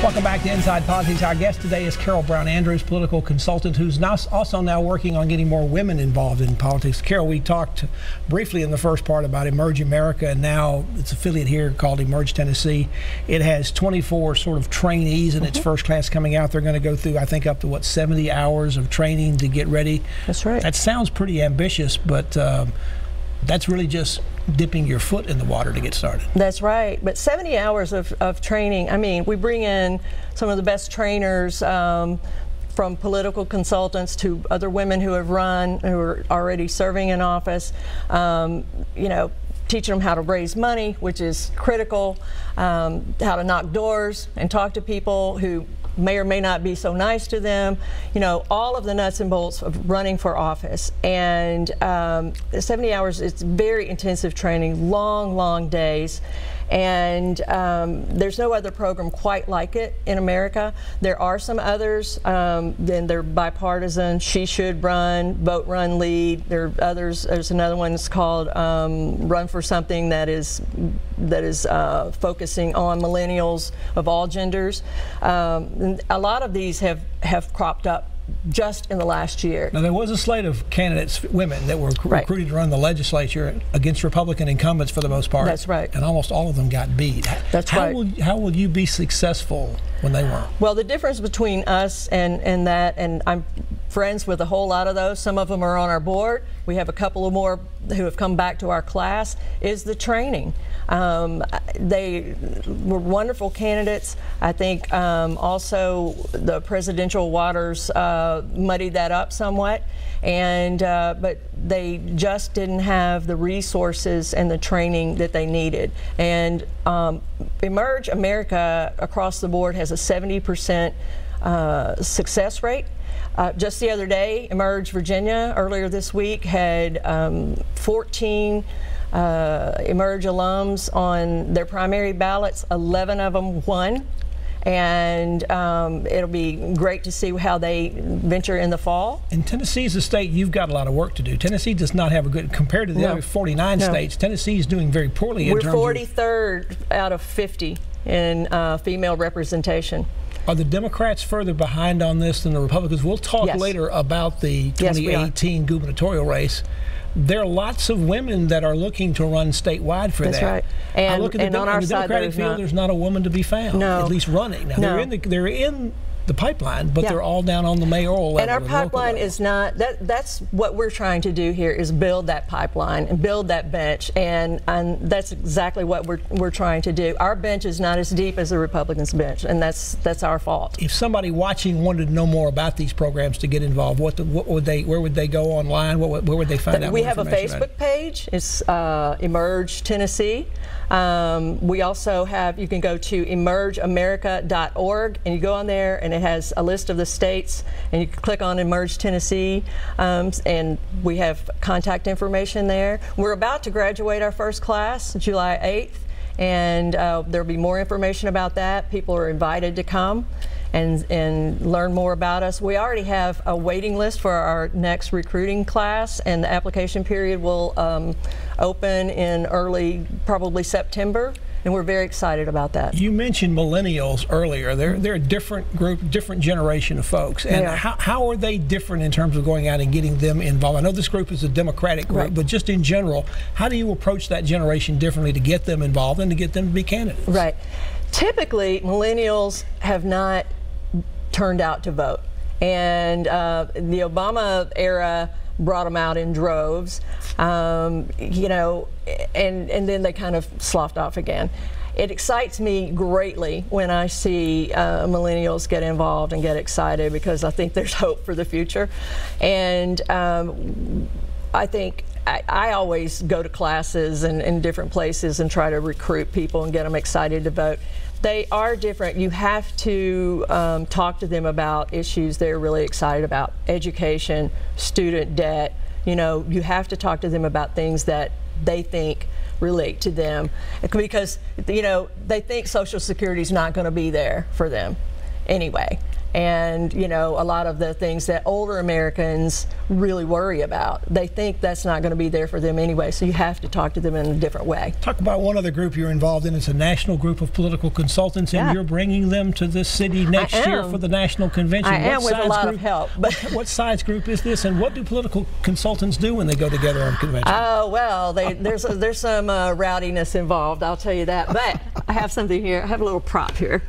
Welcome back to Inside Politics. Our guest today is Carol Brown Andrews, political consultant, who's also now working on getting more women involved in politics. Carol, we talked briefly in the first part about Emerge America, and now its affiliate here called Emerge Tennessee. It has 24 sort of trainees in its first class coming out. They're going to go through, I think, up to, what, 70 hours of training to get ready. That's right. That sounds pretty ambitious, but that's really just dipping your foot in the water to get started. That's right. But 70 hours of training, I mean, we bring in some of the best trainers from political consultants to other women who have run, who are already serving in office, you know, teaching them how to raise money, which is critical, how to knock doors and talk to people who may or may not be so nice to them, you know, all of the nuts and bolts of running for office. And 70 hours, it's very intensive training, long days. And there's no other program quite like it in America. There are some others, then they're bipartisan. She Should Run, Vote, Run, Lead. There are others. There's another one that's called Run for Something that is focusing on millennials of all genders. A lot of these have cropped up just in the last year. Now, there was a slate of candidates, women, that were recruited to run the legislature against Republican incumbents for the most part. That's right. And almost all of them got beat. That's right. How will you be successful when they weren't? Well, the difference between us and that, and I'm friends with a whole lot of those, some of them are on our board, we have a couple of more who have come back to our class, is the training. They were wonderful candidates. I think also the presidential waters muddied that up somewhat, and but they just didn't have the resources and the training that they needed. And Emerge America across the board has a 70% success rate. Just the other day, Emerge Virginia, earlier this week, had 14 Emerge alums on their primary ballots. 11 of them won, and it'll be great to see how they venture in the fall. In Tennessee is a state you've got a lot of work to do. Tennessee does not have a good, compared to the other 49 states, Tennessee is doing very poorly in terms of... We're 43rd out of 50 in female representation. Are the Democrats further behind on this than the Republicans? We'll talk later about the 2018 gubernatorial race. There are lots of women that are looking to run statewide for that. That's right. And, I look at on our the Democratic field, there's not a woman to be found, at least running. Now, they're in the pipeline, but they're all down on the mayoral level. And our pipeline is not, that's what we're trying to do here, is build that pipeline and build that bench, and that's exactly what we're trying to do. Our bench is not as deep as the Republicans' bench, and that's our fault. If somebody watching wanted to know more about these programs to get involved, where would they go online? Where would they find out more information? We have a Facebook page. It's Emerge Tennessee. We also have, you can go to emergeamerica.org, and you go on there and it has a list of the states, and you can click on Emerge Tennessee, and we have contact information there. We're about to graduate our first class July 8th, and there'll be more information about that. People are invited to come and learn more about us. We already have a waiting list for our next recruiting class, and the application period will open in early, probably September, and we're very excited about that. You mentioned millennials earlier. They're a different group, different generation of folks. And how are they different in terms of going out and getting them involved? I know this group is a Democratic group, but just in general, how do you approach that generation differently to get them involved and to get them to be candidates? Right. Typically, millennials have not turned out to vote, and the Obama era brought them out in droves, you know, and then they kind of sloughed off again. It excites me greatly when I see millennials get involved and get excited, because I think there's hope for the future. And I think I always go to classes and in different places and try to recruit people and get them excited to vote. They are different. You have to talk to them about issues they're really excited about. Education, student debt. You know, you have to talk to them about things that they think relate to them, because, you know, they think Social Security is not going to be there for them anyway. and you know, a lot of the things that older Americans really worry about. They think that's not going to be there for them anyway, so you have to talk to them in a different way. Talk about one other group you're involved in. It's a national group of political consultants, and you're bringing them to this city next year for the national convention. I am, with a lot of help. But what size group is this, and what do political consultants do when they go together on convention? Oh, well, there's some rowdiness involved, I'll tell you that. But I have something here. I have a little prop here.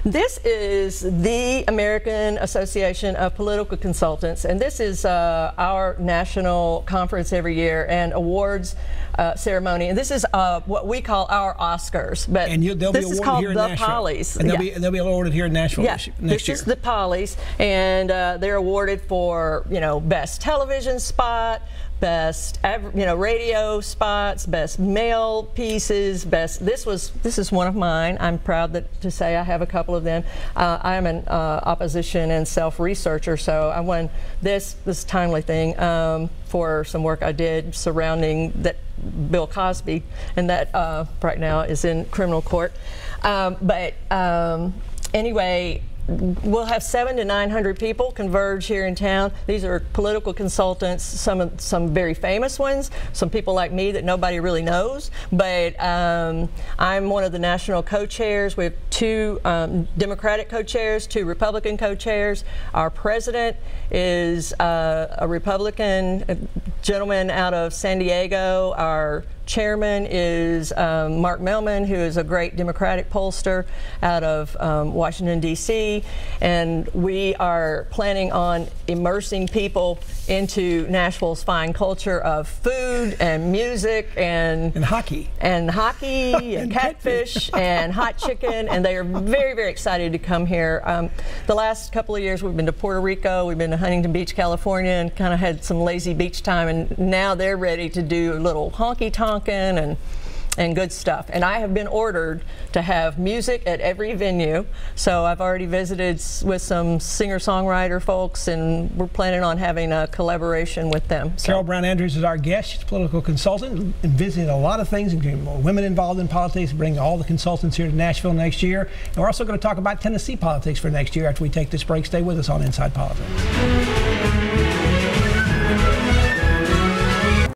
This is the American Association of Political Consultants, and this is our national conference every year and awards ceremony. And this is what we call our Oscars, but this is called the Pollies. And they'll be awarded here in Nashville next year. This is the Pollies, and they're awarded for, you know, best television spot, best radio spots, best male pieces, best. This is one of mine. I'm proud to say I have a couple of them. I am an opposition and self-researcher, so I won this timely thing for some work I did surrounding that Bill Cosby, and that right now is in criminal court. Anyway, we'll have 700 to 900 people converge here in town. These are political consultants, some very famous ones, some people like me that nobody really knows. But I'm one of the national co-chairs. We have 2 Democratic co-chairs, 2 Republican co-chairs. Our president is a Republican gentleman out of San Diego. Our chairman is Mark Mellman, who is a great Democratic pollster out of Washington, D.C., and we are planning on immersing people into Nashville's fine culture of food and music and hockey and catfish and hot chicken, and they are very, very excited to come here. The last couple of years we've been to Puerto Rico, we've been to Huntington Beach, California, and kind of had some lazy beach time, and now they're ready to do a little honky-tonk and good stuff. And I have been ordered to have music at every venue, so I've already visited with some singer-songwriter folks, and we're planning on having a collaboration with them. So. Carol Brown Andrews is our guest. She's a political consultant and visiting a lot of things, including women involved in politics, bringing all the consultants here to Nashville next year. And we're also going to talk about Tennessee politics for next year after we take this break. Stay with us on Inside Politics.